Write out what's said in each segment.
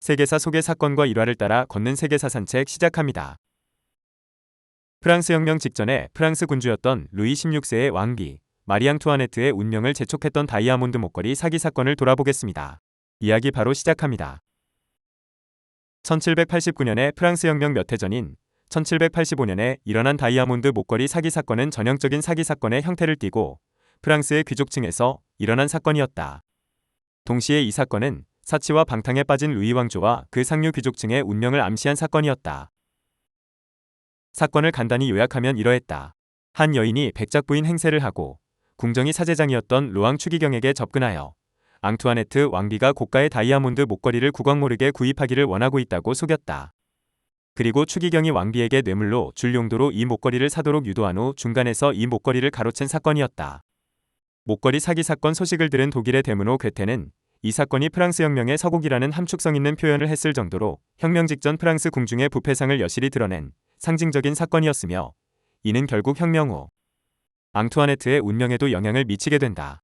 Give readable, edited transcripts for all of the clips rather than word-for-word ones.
세계사 속의 사건과 일화를 따라 걷는 세계사 산책 시작합니다. 프랑스 혁명 직전에 프랑스 군주였던 루이 16세의 왕비 마리 앙투아네트의 운명을 재촉했던 다이아몬드 목걸이 사기 사건을 돌아보겠습니다. 이야기 바로 시작합니다. 1789년에 프랑스 혁명 몇 해 전인 1785년에 일어난 다이아몬드 목걸이 사기 사건은 전형적인 사기 사건의 형태를 띠고 프랑스의 귀족층에서 일어난 사건이었다. 동시에 이 사건은 사치와 방탕에 빠진 루이 왕조와 그 상류 귀족층의 운명을 암시한 사건이었다. 사건을 간단히 요약하면 이러했다. 한 여인이 백작부인 행세를 하고 궁정이 사제장이었던 로앙 추기경에게 접근하여 앙투아네트 왕비가 고가의 다이아몬드 목걸이를 국왕 모르게 구입하기를 원하고 있다고 속였다. 그리고 추기경이 왕비에게 뇌물로 줄 용도로 이 목걸이를 사도록 유도한 후 중간에서 이 목걸이를 가로챈 사건이었다. 목걸이 사기 사건 소식을 들은 독일의 데무노 괴테는 이 사건이 프랑스 혁명의 서곡이라는 함축성 있는 표현을 했을 정도로 혁명 직전 프랑스 궁중의 부패상을 여실히 드러낸 상징적인 사건이었으며 이는 결국 혁명 후 앙투아네트의 운명에도 영향을 미치게 된다.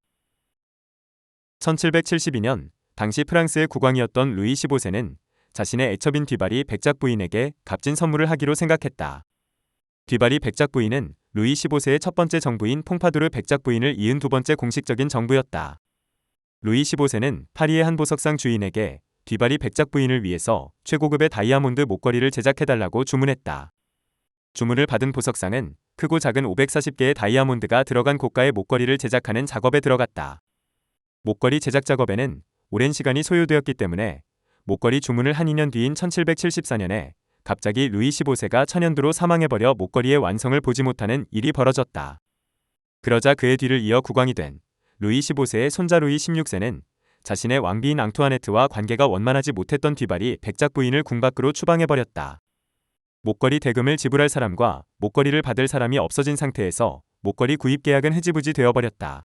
1772년 당시 프랑스의 국왕이었던 루이 15세는 자신의 애첩인 뒤바리 백작 부인에게 값진 선물을 하기로 생각했다. 뒤바리 백작 부인은 루이 15세의 첫 번째 정부인 퐁파두르 백작 부인을 이은 두 번째 공식적인 정부였다. 루이 15세는 파리의 한 보석상 주인에게 뒤바리 백작 부인을 위해서 최고급의 다이아몬드 목걸이를 제작해달라고 주문했다. 주문을 받은 보석상은 크고 작은 540개의 다이아몬드가 들어간 고가의 목걸이를 제작하는 작업에 들어갔다. 목걸이 제작 작업에는 오랜 시간이 소요되었기 때문에 목걸이 주문을 한 2년 뒤인 1774년에 갑자기 루이 15세가 천연두로 사망해버려 목걸이의 완성을 보지 못하는 일이 벌어졌다. 그러자 그의 뒤를 이어 국왕이 된 루이 15세의 손자 루이 16세는 자신의 왕비인 앙투아네트와 관계가 원만하지 못했던 뒤바리 백작 부인을 궁 밖으로 추방해버렸다. 목걸이 대금을 지불할 사람과 목걸이를 받을 사람이 없어진 상태에서 목걸이 구입 계약은 흐지부지 되어버렸다.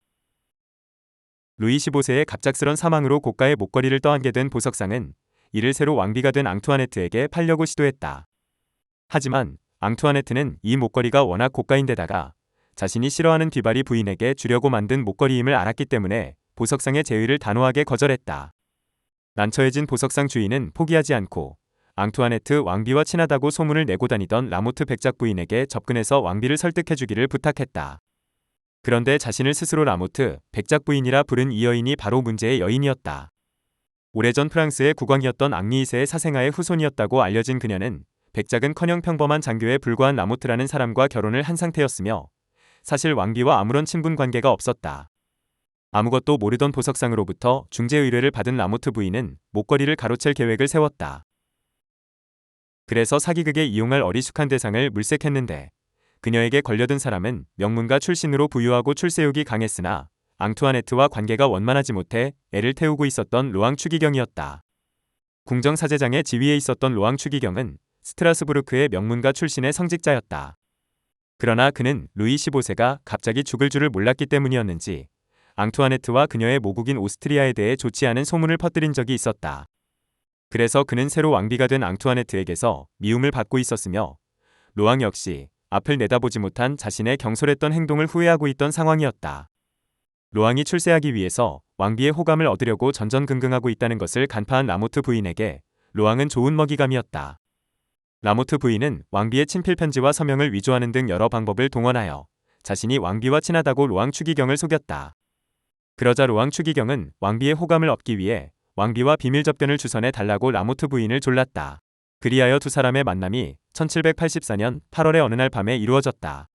루이 15세의 갑작스런 사망으로 고가의 목걸이를 떠안게 된 보석상은 이를 새로 왕비가 된 앙투아네트에게 팔려고 시도했다. 하지만 앙투아네트는 이 목걸이가 워낙 고가인데다가 자신이 싫어하는 뒤바리 부인에게 주려고 만든 목걸이임을 알았기 때문에 보석상의 제의를 단호하게 거절했다. 난처해진 보석상 주인은 포기하지 않고 앙투아네트 왕비와 친하다고 소문을 내고 다니던 라모트 백작 부인에게 접근해서 왕비를 설득해주기를 부탁했다. 그런데 자신을 스스로 라모트 백작 부인이라 부른 이 여인이 바로 문제의 여인이었다. 오래전 프랑스의 국왕이었던 앙리 2세의 사생아의 후손이었다고 알려진 그녀는 백작은커녕 평범한 장교에 불과한 라모트라는 사람과 결혼을 한 상태였으며 사실 왕비와 아무런 친분 관계가 없었다. 아무것도 모르던 보석상으로부터 중재 의뢰를 받은 라모트 부인은 목걸이를 가로챌 계획을 세웠다. 그래서 사기극에 이용할 어리숙한 대상을 물색했는데 그녀에게 걸려든 사람은 명문가 출신으로 부유하고 출세욕이 강했으나 앙투아네트와 관계가 원만하지 못해 애를 태우고 있었던 로앙 추기경이었다. 궁정 사제장의 지위에 있었던 로앙 추기경은 스트라스부르크의 명문가 출신의 성직자였다. 그러나 그는 루이 15세가 갑자기 죽을 줄을 몰랐기 때문이었는지 앙투아네트와 그녀의 모국인 오스트리아에 대해 좋지 않은 소문을 퍼뜨린 적이 있었다. 그래서 그는 새로 왕비가 된 앙투아네트에게서 미움을 받고 있었으며 로앙 역시 앞을 내다보지 못한 자신의 경솔했던 행동을 후회하고 있던 상황이었다. 로앙이 출세하기 위해서 왕비의 호감을 얻으려고 전전긍긍하고 있다는 것을 간파한 라모트 부인에게 로앙은 좋은 먹이감이었다. 라모트 부인은 왕비의 친필 편지와 서명을 위조하는 등 여러 방법을 동원하여 자신이 왕비와 친하다고 로앙 추기경을 속였다. 그러자 로앙 추기경은 왕비의 호감을 얻기 위해 왕비와 비밀 접견을 주선해 달라고 라모트 부인을 졸랐다. 그리하여 두 사람의 만남이 1784년 8월의 어느 날 밤에 이루어졌다.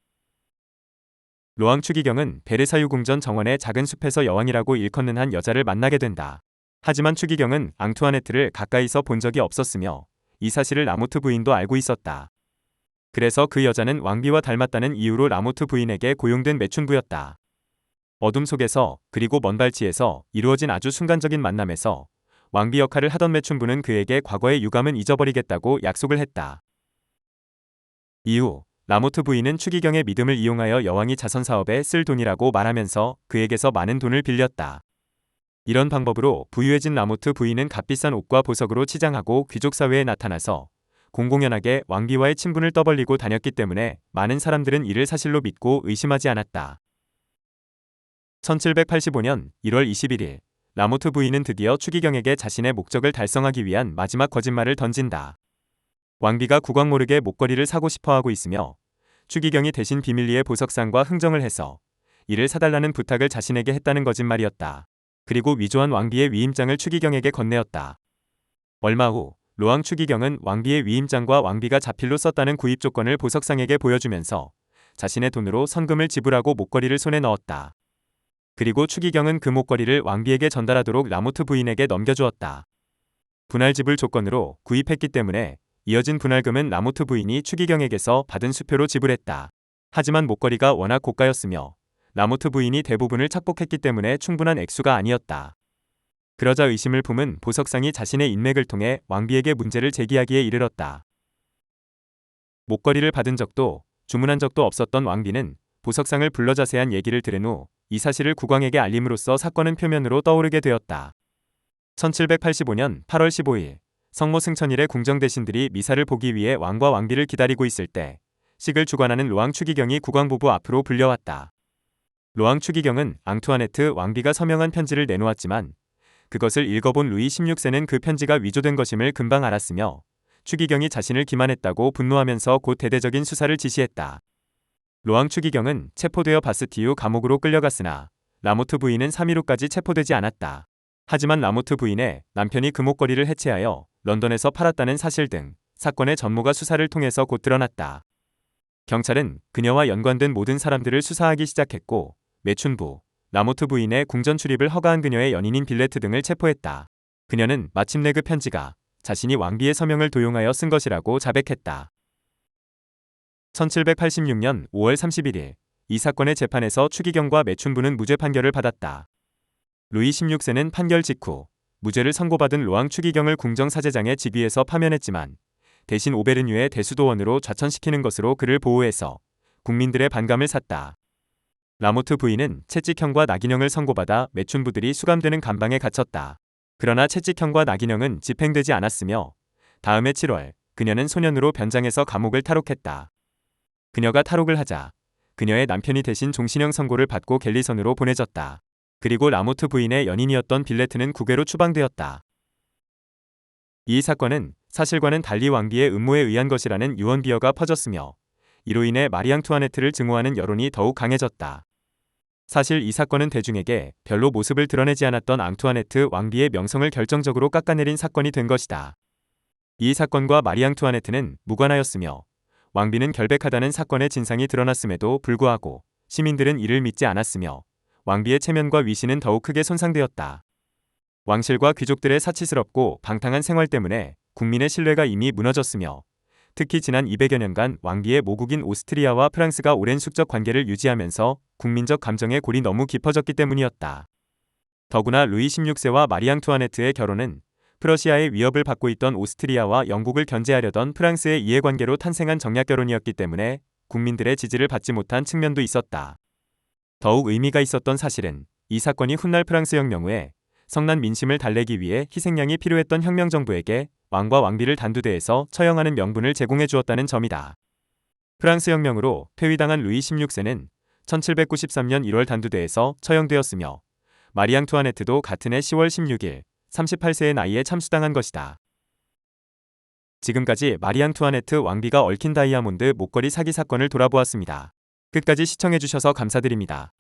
로앙 추기경은 베르사유 궁전 정원의 작은 숲에서 여왕이라고 일컫는 한 여자를 만나게 된다. 하지만 추기경은 앙투아네트를 가까이서 본 적이 없었으며 이 사실을 라모트 부인도 알고 있었다. 그래서 그 여자는 왕비와 닮았다는 이유로 라모트 부인에게 고용된 매춘부였다. 어둠 속에서 그리고 먼 발치에서 이루어진 아주 순간적인 만남에서 왕비 역할을 하던 매춘부는 그에게 과거의 유감은 잊어버리겠다고 약속을 했다. 이후 라모트 부인은 추기경의 믿음을 이용하여 여왕이 자선 사업에 쓸 돈이라고 말하면서 그에게서 많은 돈을 빌렸다. 이런 방법으로 부유해진 라모트 부인은 값비싼 옷과 보석으로 치장하고 귀족 사회에 나타나서 공공연하게 왕비와의 친분을 떠벌리고 다녔기 때문에 많은 사람들은 이를 사실로 믿고 의심하지 않았다. 1785년 1월 21일 라모트 부인은 드디어 추기경에게 자신의 목적을 달성하기 위한 마지막 거짓말을 던진다. 왕비가 국왕 모르게 목걸이를 사고 싶어하고 있으며 추기경이 대신 비밀리에 보석상과 흥정을 해서 이를 사달라는 부탁을 자신에게 했다는 거짓말이었다. 그리고 위조한 왕비의 위임장을 추기경에게 건네었다. 얼마 후 로왕 추기경은 왕비의 위임장과 왕비가 자필로 썼다는 구입 조건을 보석상에게 보여주면서 자신의 돈으로 선금을 지불하고 목걸이를 손에 넣었다. 그리고 추기경은 그 목걸이를 왕비에게 전달하도록 라모트 부인에게 넘겨주었다. 분할 지불 조건으로 구입했기 때문에 이어진 분할금은 라모트 부인이 추기경에게서 받은 수표로 지불했다. 하지만 목걸이가 워낙 고가였으며 라모트 부인이 대부분을 착복했기 때문에 충분한 액수가 아니었다. 그러자 의심을 품은 보석상이 자신의 인맥을 통해 왕비에게 문제를 제기하기에 이르렀다. 목걸이를 받은 적도 주문한 적도 없었던 왕비는 보석상을 불러 자세한 얘기를 들은 후 이 사실을 국왕에게 알림으로써 사건은 표면으로 떠오르게 되었다. 1785년 8월 15일 성모 승천일에 궁정 대신들이 미사를 보기 위해 왕과 왕비를 기다리고 있을 때 식을 주관하는 로왕 추기경이 국왕 부부 앞으로 불려왔다. 로왕 추기경은 앙투아네트 왕비가 서명한 편지를 내놓았지만 그것을 읽어본 루이 16세는 그 편지가 위조된 것임을 금방 알았으며 추기경이 자신을 기만했다고 분노하면서 곧 대대적인 수사를 지시했다. 로왕 추기경은 체포되어 바스티유 감옥으로 끌려갔으나 라모트 부인은 3일 후까지 체포되지 않았다. 하지만 라모트 부인의 남편이 그 목걸이를 해체하여 런던에서 팔았다는 사실 등 사건의 전모가 수사를 통해서 곧 드러났다. 경찰은 그녀와 연관된 모든 사람들을 수사하기 시작했고 매춘부, 라모트 부인의 궁전 출입을 허가한 그녀의 연인인 빌레트 등을 체포했다. 그녀는 마침내 그 편지가 자신이 왕비의 서명을 도용하여 쓴 것이라고 자백했다. 1786년 5월 31일 이 사건의 재판에서 추기경과 매춘부는 무죄 판결을 받았다. 루이 16세는 판결 직후 무죄를 선고받은 로왕 추기경을 궁정 사제장의 직위에서 파면했지만 대신 오베르뉴의 대수도원으로 좌천시키는 것으로 그를 보호해서 국민들의 반감을 샀다. 라모트 부인은 채찍형과 낙인형을 선고받아 매춘부들이 수감되는 감방에 갇혔다. 그러나 채찍형과 낙인형은 집행되지 않았으며 다음해 7월 그녀는 소년으로 변장해서 감옥을 탈옥했다. 그녀가 탈옥을 하자 그녀의 남편이 대신 종신형 선고를 받고 갤리선으로 보내졌다. 그리고 라모트 부인의 연인이었던 빌레트는 국외로 추방되었다. 이 사건은 사실과는 달리 왕비의 음모에 의한 것이라는 유언 비어가 퍼졌으며 이로 인해 마리 앙투아네트를 증오하는 여론이 더욱 강해졌다. 사실 이 사건은 대중에게 별로 모습을 드러내지 않았던 앙투아네트 왕비의 명성을 결정적으로 깎아내린 사건이 된 것이다. 이 사건과 마리 앙투아네트는 무관하였으며 왕비는 결백하다는 사건의 진상이 드러났음에도 불구하고 시민들은 이를 믿지 않았으며 왕비의 체면과 위신은 더욱 크게 손상되었다. 왕실과 귀족들의 사치스럽고 방탕한 생활 때문에 국민의 신뢰가 이미 무너졌으며 특히 지난 200여 년간 왕비의 모국인 오스트리아와 프랑스가 오랜 숙적 관계를 유지하면서 국민적 감정의 골이 너무 깊어졌기 때문이었다. 더구나 루이 16세와 마리 앙투아네트의 결혼은 프러시아의 위협을 받고 있던 오스트리아와 영국을 견제하려던 프랑스의 이해관계로 탄생한 정략결혼이었기 때문에 국민들의 지지를 받지 못한 측면도 있었다. 더욱 의미가 있었던 사실은 이 사건이 훗날 프랑스 혁명 후에 성난 민심을 달래기 위해 희생양이 필요했던 혁명정부에게 왕과 왕비를 단두대에서 처형하는 명분을 제공해 주었다는 점이다. 프랑스 혁명으로 퇴위당한 루이 16세는 1793년 1월 단두대에서 처형되었으며 마리 앙투아네트도 같은 해 10월 16일 38세의 나이에 참수당한 것이다. 지금까지 마리 앙투아네트 왕비가 얽힌 다이아몬드 목걸이 사기 사건을 돌아보았습니다. 끝까지 시청해주셔서 감사드립니다.